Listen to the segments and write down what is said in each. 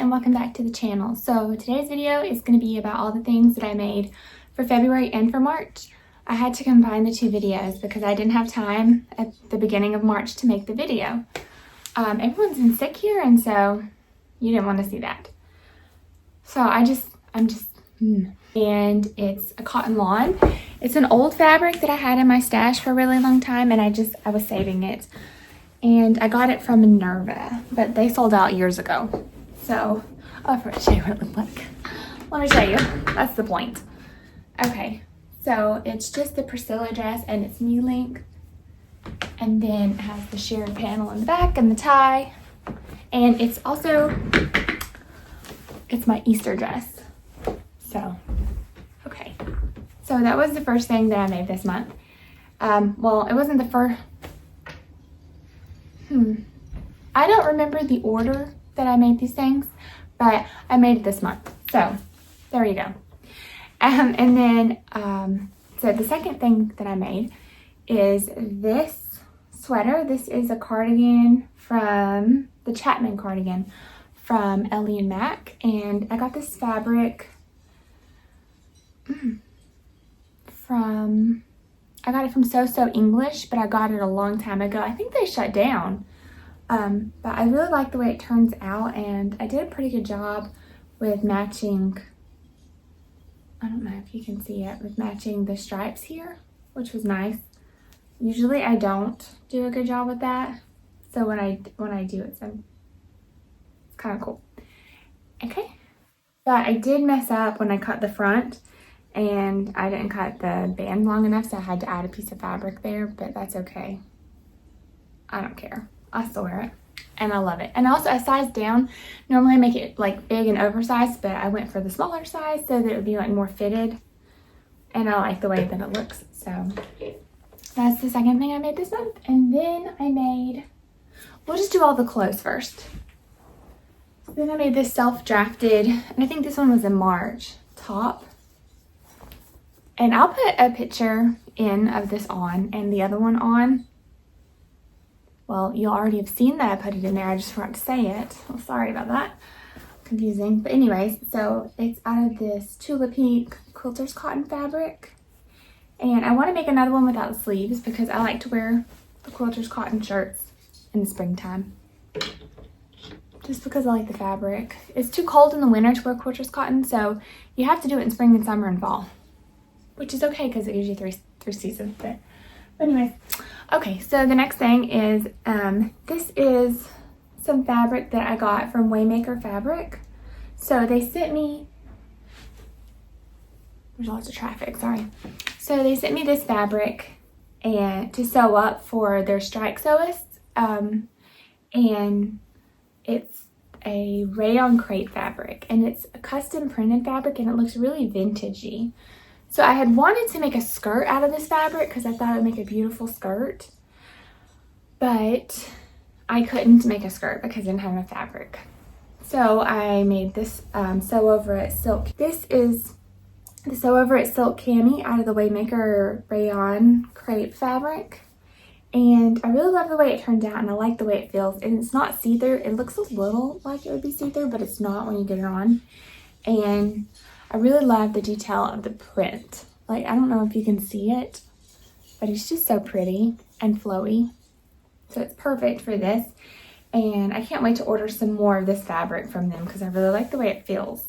and welcome back to the channel. So today's video is going to be about all the things that I made for February and for March. I had to combine the two videos because I didn't have time at the beginning of March to make the video. Everyone's been sick here, and so you didn't want to see that. So and it's a cotton lawn. It's an old fabric that I had in my stash for a really long time, and I was saving it. And I got it from Minerva, but they sold out years ago. So, I'll show you what it looked like. Let me show you. That's the point. Okay, so it's just the Priscilla dress, and it's knee length. And then it has the sheared panel in the back and the tie. And it's also, it's my Easter dress. So, okay. So that was the first thing that I made this month. Well, it wasn't the first. I don't remember the order that I made these things, but I made it this month. So there you go. And then, so the second thing that I made is this sweater. This is a cardigan from the Chapman cardigan from Ellie and Mac. And I got this fabric I got it from So English, but I got it a long time ago. I think they shut down. But I really like the way it turns out, and I did a pretty good job with matching, I don't know if you can see it, with matching the stripes here, which was nice. Usually I don't do a good job with that. So when I do it, it's kind of cool. Okay. But I did mess up when I cut the front, and I didn't cut the band long enough, so I had to add a piece of fabric there, but that's okay. I don't care. I still wear it, and I love it. And also I sized down. Normally I make it like big and oversized, but I went for the smaller size so that it would be like more fitted, and I like the way that it looks. So that's the second thing I made this month. And then I made, we'll just do all the clothes first. So then I made this self-drafted, and I think this one was in March, top. And I'll put a picture in of this on and the other one on. Well, you'll already have seen that I put it in there. I just forgot to say it. Well, sorry about that. Confusing. But anyways, so it's out of this Tula Pink Quilter's cotton fabric. And I want to make another one without sleeves because I like to wear the Quilter's cotton shirts in the springtime. Just because I like the fabric. It's too cold in the winter to wear Quilter's cotton, so you have to do it in spring and summer and fall. Which is okay because it gives you three seasons. But anyways, okay, so the next thing is, this is some fabric that I got from Waymaker Fabric. So they sent me, there's lots of traffic, sorry. So they sent me this fabric and to sew up for their strike sewists. And it's a rayon crepe fabric, and it's a custom printed fabric, and it looks really vintagey. So I had wanted to make a skirt out of this fabric because I thought it would make a beautiful skirt, but I couldn't make a skirt because I didn't have enough fabric. So I made this Sew Over It Silk. This is the Sew Over It Silk cami out of the Waymaker rayon crepe fabric. And I really love the way it turned out, and I like the way it feels. And it's not see-through. It looks a little like it would be see-through, but it's not when you get it on. And I really love the detail of the print. Like, I don't know if you can see it, but it's just so pretty and flowy. So it's perfect for this. And I can't wait to order some more of this fabric from them because I really like the way it feels.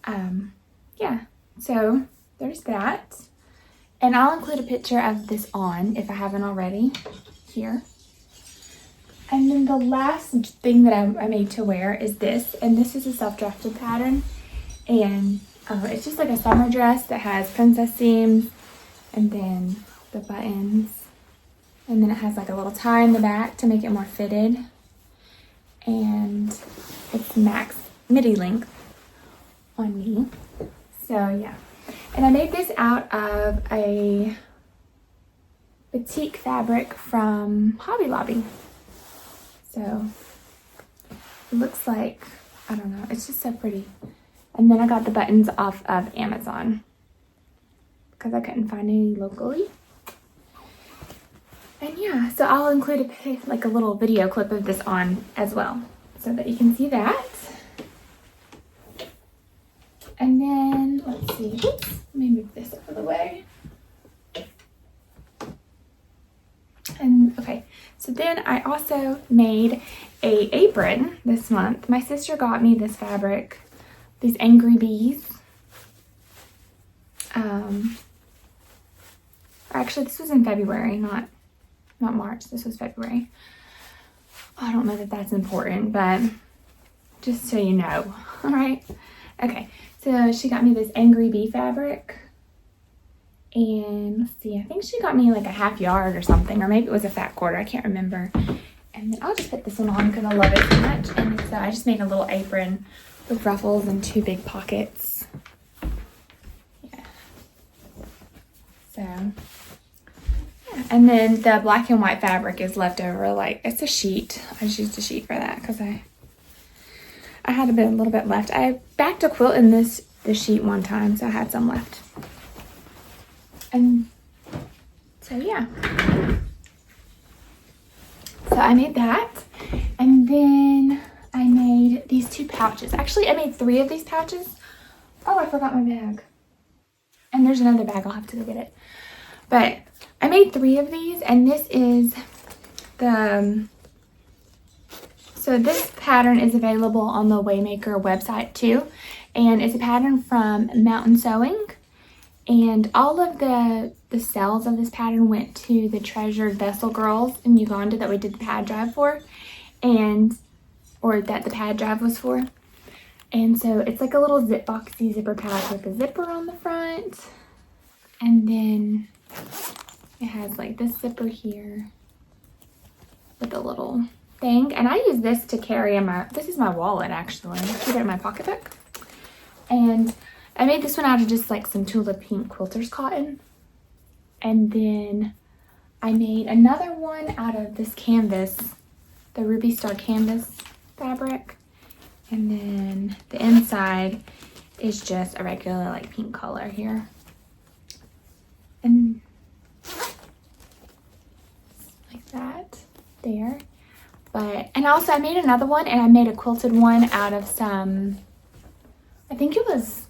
Yeah, so there's that. And I'll include a picture of this on if I haven't already here. And then the last thing that I made to wear is this. And this is a self-drafted pattern. And it's just like a summer dress that has princess seams and then the buttons. And then it has like a little tie in the back to make it more fitted. And it's max midi length on me. So yeah. And I made this out of a batik fabric from Hobby Lobby. So it looks like, I don't know, it's just so pretty. And then I got the buttons off of Amazon because I couldn't find any locally. And yeah, so I'll include a little video clip of this on as well so that you can see that. see. Oops, let me move this out of the way. And okay, so then I also made a apron this month. My sister got me this fabric, these angry bees. Actually, this was in February, not March. This was February. I don't know that that's important, but just so you know. All right. Okay. So she got me this angry bee fabric. And let's see, I think she got me like a half yard or something, or maybe it was a fat quarter. I can't remember. And then I'll just put this one on because I love it so much. And so I just made a little apron with ruffles and 2 big pockets. Yeah. So, yeah. And then the black and white fabric is left over, like it's a sheet. I just used a sheet for that because I had a little bit left. I backed a quilt in the sheet one time, so I had some left. And so yeah, so I made that, and then I made these 2 pouches. Actually, I made 3 of these pouches. Oh, I forgot my bag. And there's another bag, I'll have to go get it. But I made 3 of these, and this is so this pattern is available on the Waymaker website too, and it's a pattern from Mountain Sewing. And all of the sales of this pattern went to the Treasured Vessel Girls in Uganda that we did the pad drive for, or that the pad drive was for. And so it's like a little zip boxy zipper pouch with a zipper on the front. And then it has like this zipper here with a little thing. And I use this to carry in this is my wallet actually. I keep it in my pocketbook. And I made this one out of just like some Tulip Pink Quilters cotton. And then I made another one out of this canvas, the Ruby Star canvas fabric. And then the inside is just a regular like pink color here. And like that there. And also I made another one, and I made a quilted one out of some, I think it was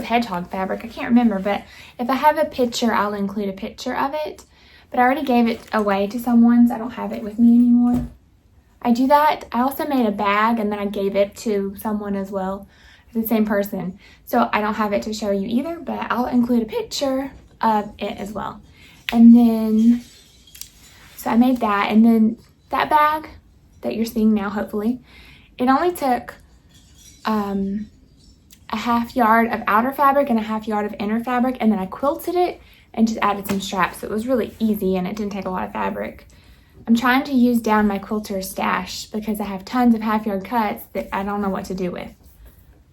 hedgehog fabric. I can't remember, but if I have a picture, I'll include a picture of it. But I already gave it away to someone, so I don't have it with me anymore. I do that. I also made a bag, and then I gave it to someone as well, the same person. So I don't have it to show you either, but I'll include a picture of it as well. And then, so I made that, and then that bag that you're seeing now, hopefully, it only took a half yard of outer fabric and a half yard of inner fabric, and then I quilted it and just added some straps. So it was really easy, and it didn't take a lot of fabric. I'm trying to use down my quilter stash because I have tons of half yard cuts that I don't know what to do with.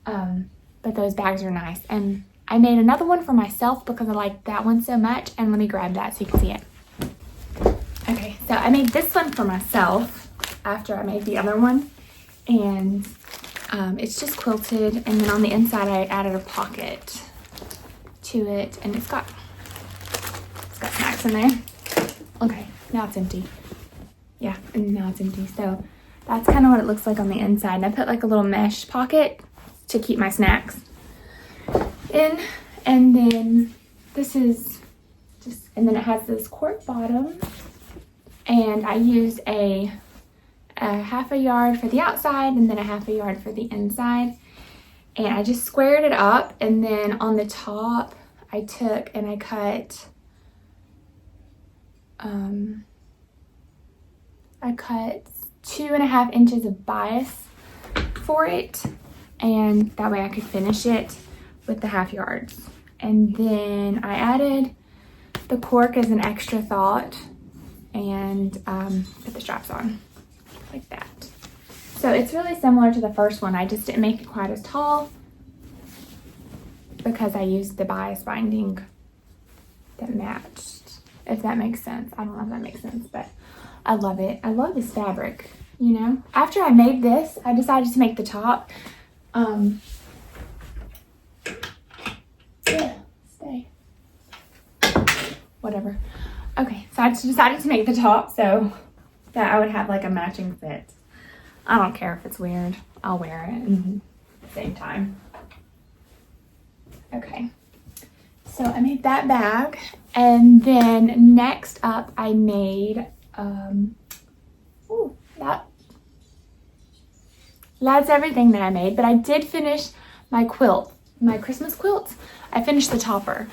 But those bags are nice. And I made another one for myself because I like that one so much. And let me grab that so you can see it. Okay, so I made this one for myself after I made the other one. And it's just quilted, and then on the inside I added a pocket to it, and it's got snacks in there. Okay, now it's empty. Yeah, and now it's empty. So that's kind of what it looks like on the inside. And I put like a little mesh pocket to keep my snacks in, and then this is just, and then it has this cork bottom, and I used a half a yard for the outside and then a half a yard for the inside, and I just squared it up, and then on the top I took and I cut 2.5 inches of bias for it, and that way I could finish it with the half yards. And then I added the cork as an extra thought, and put the straps on like that. So it's really similar to the first one. I just didn't make it quite as tall because I used the bias binding that matched, if that makes sense. I don't know if that makes sense, but I love it. I love this fabric, you know. After I made this, I decided to make the top. Yeah, stay. Whatever. Okay, so I just decided to make the top so that I would have like a matching fit. I don't care if it's weird. I'll wear it at the same time. Okay, So I made that bag, and then next up I made, that's everything that I made, but I did finish my quilt, my Christmas quilt. I finished the topper,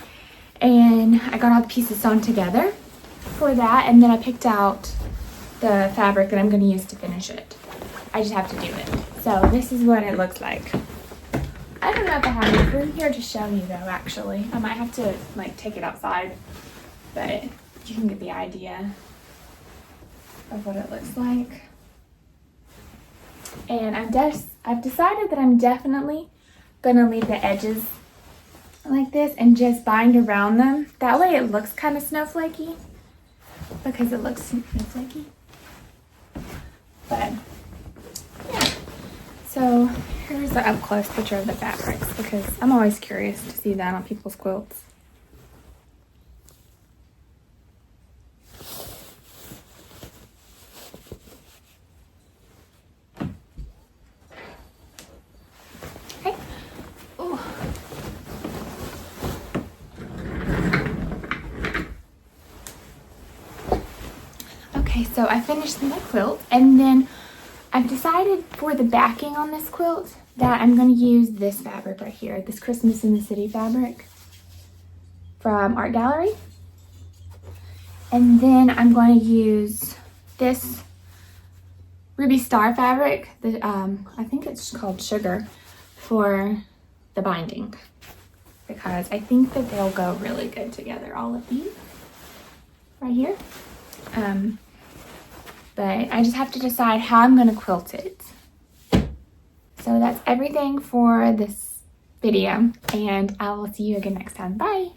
and I got all the pieces sewn together for that, and then I picked out the fabric that I'm going to use to finish it. I just have to do it. So this is what it looks like. I don't know if I have any room here to show you though, actually. I might have to like take it outside, but you can get the idea of what it looks like. And I've decided that I'm definitely gonna leave the edges like this and just bind around them. That way it looks kind of snowflakey, because it looks snowflakey. But yeah, so here's the up close picture of the fabrics, because I'm always curious to see that on people's quilts. Okay. Ooh. Okay, so I finished my quilt, and then I've decided for the backing on this quilt that I'm going to use this fabric right here, this Christmas in the City fabric from Art Gallery. And then I'm going to use this Ruby Star fabric, that I think it's called Sugar, for the binding, because I think that they'll go really good together, all of these right here. But I just have to decide how I'm going to quilt it. So that's everything for this video, and I will see you again next time. Bye!